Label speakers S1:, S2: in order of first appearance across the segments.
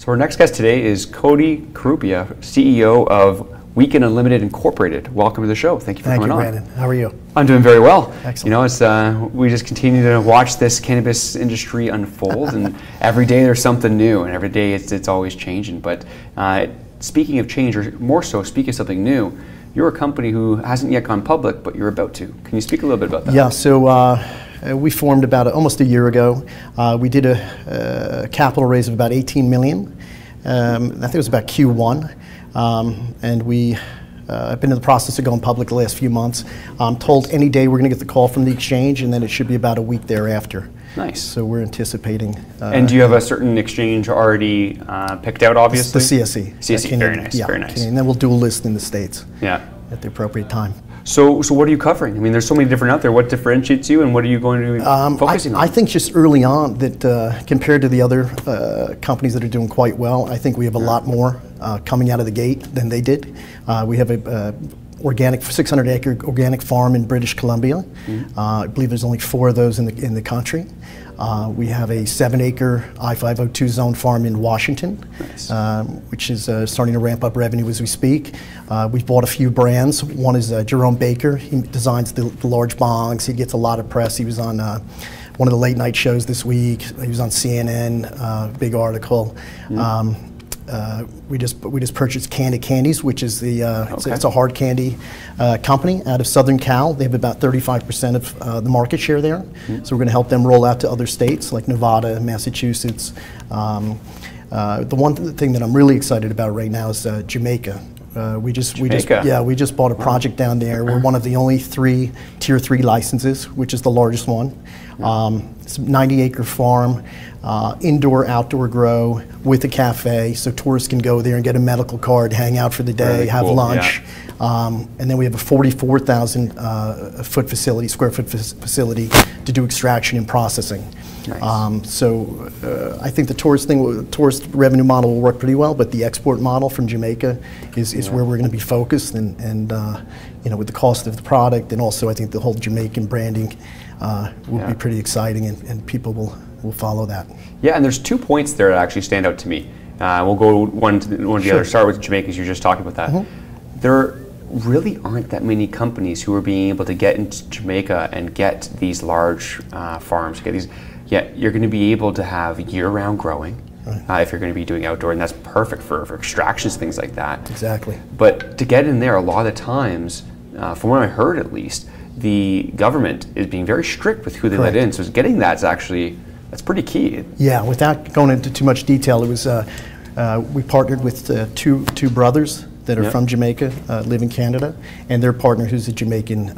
S1: So our next guest today is Cody Corrubia, CEO of Weekend Unlimited Incorporated. Welcome to the show. Thank you for coming on.
S2: Thank you, Brandon. How are you?
S1: I'm doing very well.
S2: Excellent.
S1: You know, it's we just continue to watch this cannabis industry unfold, and every day there's something new, and every day it's always changing. But speaking of change, or more so, speaking of something new, you're a company who hasn't yet gone public, but you're about to. Can you speak a little bit about that?
S2: Yeah. So we formed about almost a year ago. We did a capital raise of about 18 million. I think it was about Q1, and we have been in the process of going public the last few months. I'm told any day we're going to get the call from the exchange, and then it should be about a week thereafter.
S1: Nice.
S2: So we're anticipating.
S1: And do you have a certain exchange already picked out, obviously?
S2: The CSE.
S1: CSE, very nice, very nice.
S2: And then we'll dual list in the States.
S1: Yeah.
S2: At the appropriate time.
S1: So what are you covering? I mean, there's so many different out there. What differentiates you, and what are you going to be focusing on?
S2: I think just early on that compared to the other companies that are doing quite well, I think we have a lot more coming out of the gate than they did. We have a organic 600-acre organic farm in British Columbia. I believe there's only 4 of those in the country. We have a 7-acre I-502 zone farm in Washington, nice. Which is starting to ramp up revenue as we speak. We've bought a few brands. One is Jerome Baker. He designs the large bongs. He gets a lot of press. He was on one of the late night shows this week. He was on CNN, big article. We just purchased Candy Candies, which is the it's a hard candy company out of Southern Cal. They have about 35% of the market share there. So we're going to help them roll out to other states like Nevada, Massachusetts. The one thing that I'm really excited about right now is Jamaica. We just bought a project down there. We're one of the only 3 Tier 3 licenses, which is the largest one. It's a 90-acre farm, indoor, outdoor grow with a cafe, so tourists can go there and get a medical card, hang out for the day, really have lunch. Yeah. And then we have a 44,000 square foot facility to do extraction and processing. Nice. So I think the tourist revenue model will work pretty well, but the export model from Jamaica is where we're going to be focused, and you know, with the cost of the product, and also I think the whole Jamaican branding will be pretty exciting, and people will follow that. Yeah,
S1: and there's 2 points there that actually stand out to me. We'll go one to the other. Start with Jamaica, because you're just talking about that. There really aren't that many companies who are being able to get into Jamaica and get these large farms, get these. Yet you're going to be able to have year-round growing if you're going to be doing outdoor, and that's perfect for extractions, things like that.
S2: Exactly.
S1: But to get in there, a lot of the times, from what I heard at least, the government is being very strict with who they let in. So getting that's pretty key.
S2: Yeah, without going into too much detail, it was we partnered with two brothers that are from Jamaica, live in Canada, and their partner who's a Jamaican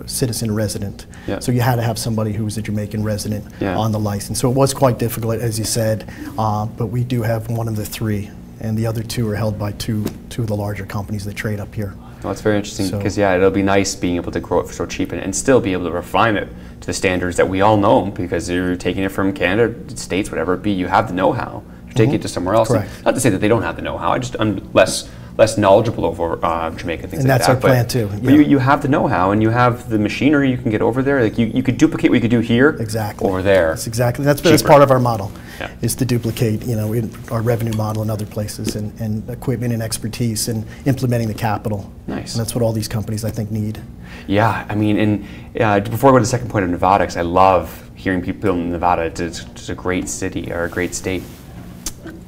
S2: citizen resident. So you had to have somebody who was a Jamaican resident on the license. So it was quite difficult, as you said, but we do have one of the 3, and the other 2 are held by two of the larger companies that trade up here.
S1: Well, that's very interesting, because it'll be nice being able to grow it for so cheap and still be able to refine it to the standards that we all know, because you're taking it from Canada, States, whatever it be, you have the know-how. You're taking it to somewhere else. Not to say that they don't have the know-how, I'm less knowledgeable over Jamaica, things like that.
S2: And that's our plan too.
S1: But you have the know-how, and you have the machinery you can get over there. Like you could duplicate what you could do here over there.
S2: That's part of our model, is to duplicate, you know, our revenue model in other places, and equipment and expertise, and implementing the capital. Nice. And that's what all these companies, I think, need.
S1: Yeah, I mean, and before I go to the second point of Nevada, because I love hearing people in Nevada. It's a great city, or a great state.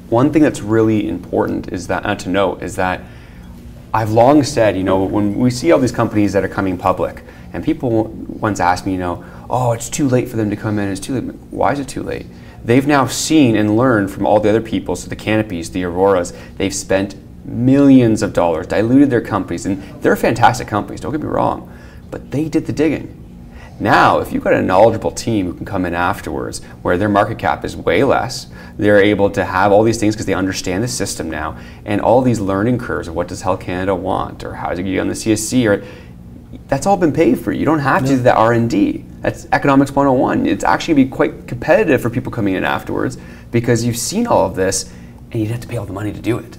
S1: One thing that's really important is that to note is that I've long said, you know, when we see all these companies that are coming public, and people once asked me, you know, oh, it's too late for them to come in. It's too late. Why is it too late? They've now seen and learned from all the other people, so the Canopies, the Auroras, they've spent millions of dollars, diluted their companies, and they're fantastic companies, don't get me wrong, but they did the digging. Now, if you've got a knowledgeable team who can come in afterwards, where their market cap is way less, they're able to have all these things because they understand the system now, and all these learning curves of what does Health Canada want, or how to get on the CSC, or that's all been paid for. You don't have to do the R&D. That's economics 101. It's actually be quite competitive for people coming in afterwards, because you've seen all of this, and you don't have to pay all the money to do it.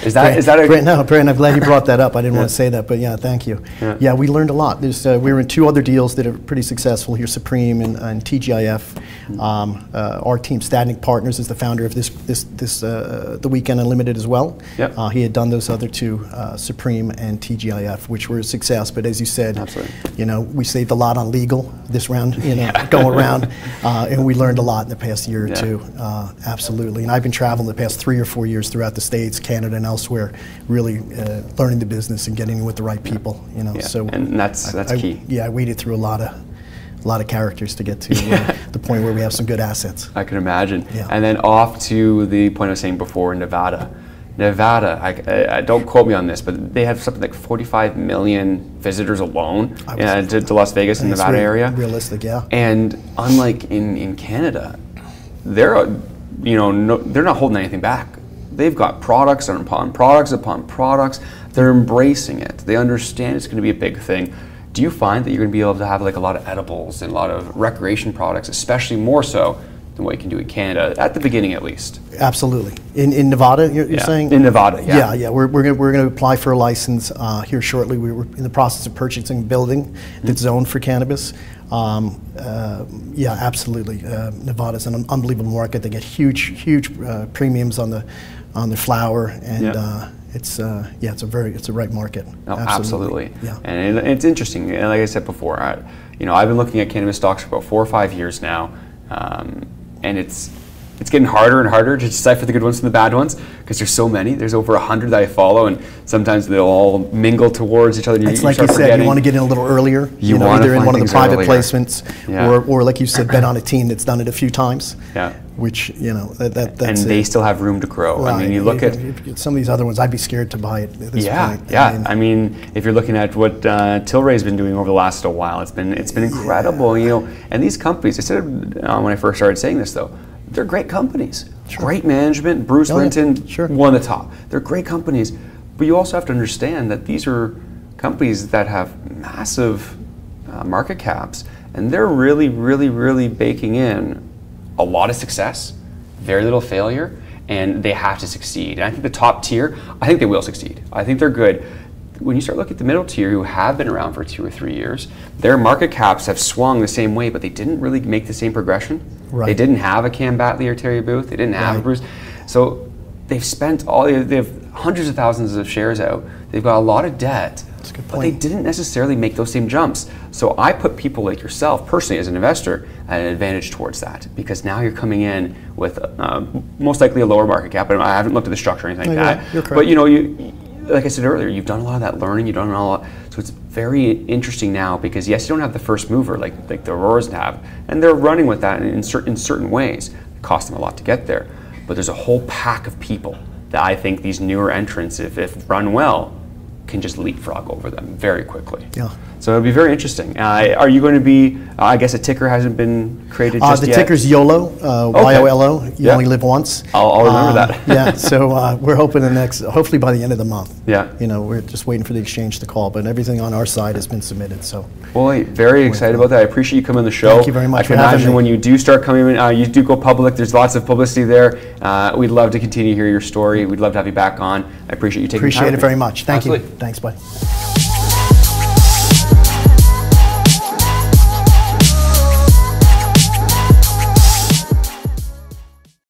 S1: Is that
S2: No, Brandon, I'm glad you brought that up. I didn't want to say that, but yeah, thank you. Yeah, we learned a lot. We were in 2 other deals that are pretty successful here, Supreme and TGIF. Our team, Stadnick Partners, is the founder of the Weekend Unlimited as well.
S1: Yep.
S2: He had done those other two, Supreme and TGIF, which were a success. But as you said,
S1: absolutely,
S2: you know, we saved a lot on legal this round, you know, going around, and we learned a lot in the past year or two. Absolutely. And I've been traveling the past 3 or 4 years throughout the States, Canada, and elsewhere, really learning the business and getting in with the right people. You know, so
S1: and that's key.
S2: I waded through a lot of characters to get to the point where we have some good assets.
S1: I can imagine.
S2: Yeah.
S1: And then off to the point I was saying before, Nevada. I don't quote me on this, but they have something like 45 million visitors alone to Las Vegas and Nevada area.
S2: Realistic, yeah.
S1: And unlike in Canada, they're not holding anything back. They've got products upon products upon products. They're embracing it. They understand it's going to be a big thing. Do you find that you're going to be able to have like a lot of edibles and a lot of recreation products, especially more so than what you can do in Canada, at the beginning at least?
S2: Absolutely. In Nevada, you're saying?
S1: In Nevada, yeah.
S2: Yeah. We're going to apply for a license here shortly. We were in the process of purchasing a building that's zoned for cannabis. Yeah, absolutely. Nevada's an unbelievable market. They get huge premiums on the flower, and it's a right market.
S1: No, absolutely.
S2: Yeah.
S1: And it's interesting. And like I said before, I've been looking at cannabis stocks for about 4 or 5 years now, and it's getting harder and harder to decipher the good ones from the bad ones because there's so many. There's over 100 that I follow, and sometimes they'll all mingle towards each other.
S2: It's like you said, you want to get in a little earlier.
S1: You
S2: know,
S1: want
S2: either
S1: to
S2: in one of the private
S1: earlier.
S2: placements, or like you said, bet on a team that's done it a few times.
S1: Yeah.
S2: Which that's
S1: and they still have room to grow.
S2: Right.
S1: I mean, you look at
S2: some of these other ones. I'd be scared to buy it at this point.
S1: Yeah. I mean, if you're looking at what Tilray's been doing over the last little while, it's been incredible. You know, and these companies. I said when I first started saying this though, they're great companies. Sure. Great management. Bruce Linton, one of the top. They're great companies, but you also have to understand that these are companies that have massive market caps, and they're really baking in a lot of success, very little failure, and they have to succeed. And I think the top tier, I think they will succeed. I think they're good. When you start looking at the middle tier who have been around for 2 or 3 years, their market caps have swung the same way, but they didn't really make the same progression.
S2: Right.
S1: They didn't have a Cam Batley or Terry Booth. They didn't have a Bruce. So they've spent they have hundreds of thousands of shares out. They've got a lot of debt.
S2: That's a good point.
S1: But they didn't necessarily make those same jumps. So I put people like yourself, personally as an investor, at an advantage towards that, because now you're coming in with most likely a lower market cap. I haven't looked at the structure or anything like that.
S2: You're correct.
S1: But you like I said earlier, you've done a lot of that learning. You've done a lot. So it's very interesting now because yes, you don't have the first mover like the Auroras have, and they're running with that in certain ways. It costs them a lot to get there, but there's a whole pack of people that I think these newer entrants, if run well, can just leapfrog over them very quickly.
S2: Yeah.
S1: So it'll be very interesting. Are you going to be? I guess a ticker hasn't been created just yet.
S2: The ticker's YOLO, YOLO. You only live once.
S1: I'll remember that.
S2: Yeah. So we're hoping hopefully by the end of the month.
S1: Yeah.
S2: You know, we're just waiting for the exchange to call, but everything on our side has been submitted. So.
S1: Well, very excited about that. I appreciate you coming on the show.
S2: Thank you very much
S1: I can imagine when you do start coming in, you do go public. There's lots of publicity there. We'd love to continue to hear your story. We'd love to have you back on. I appreciate you taking the time.
S2: Appreciate it very much. Thank you.
S1: Absolutely.
S2: Thanks, bud.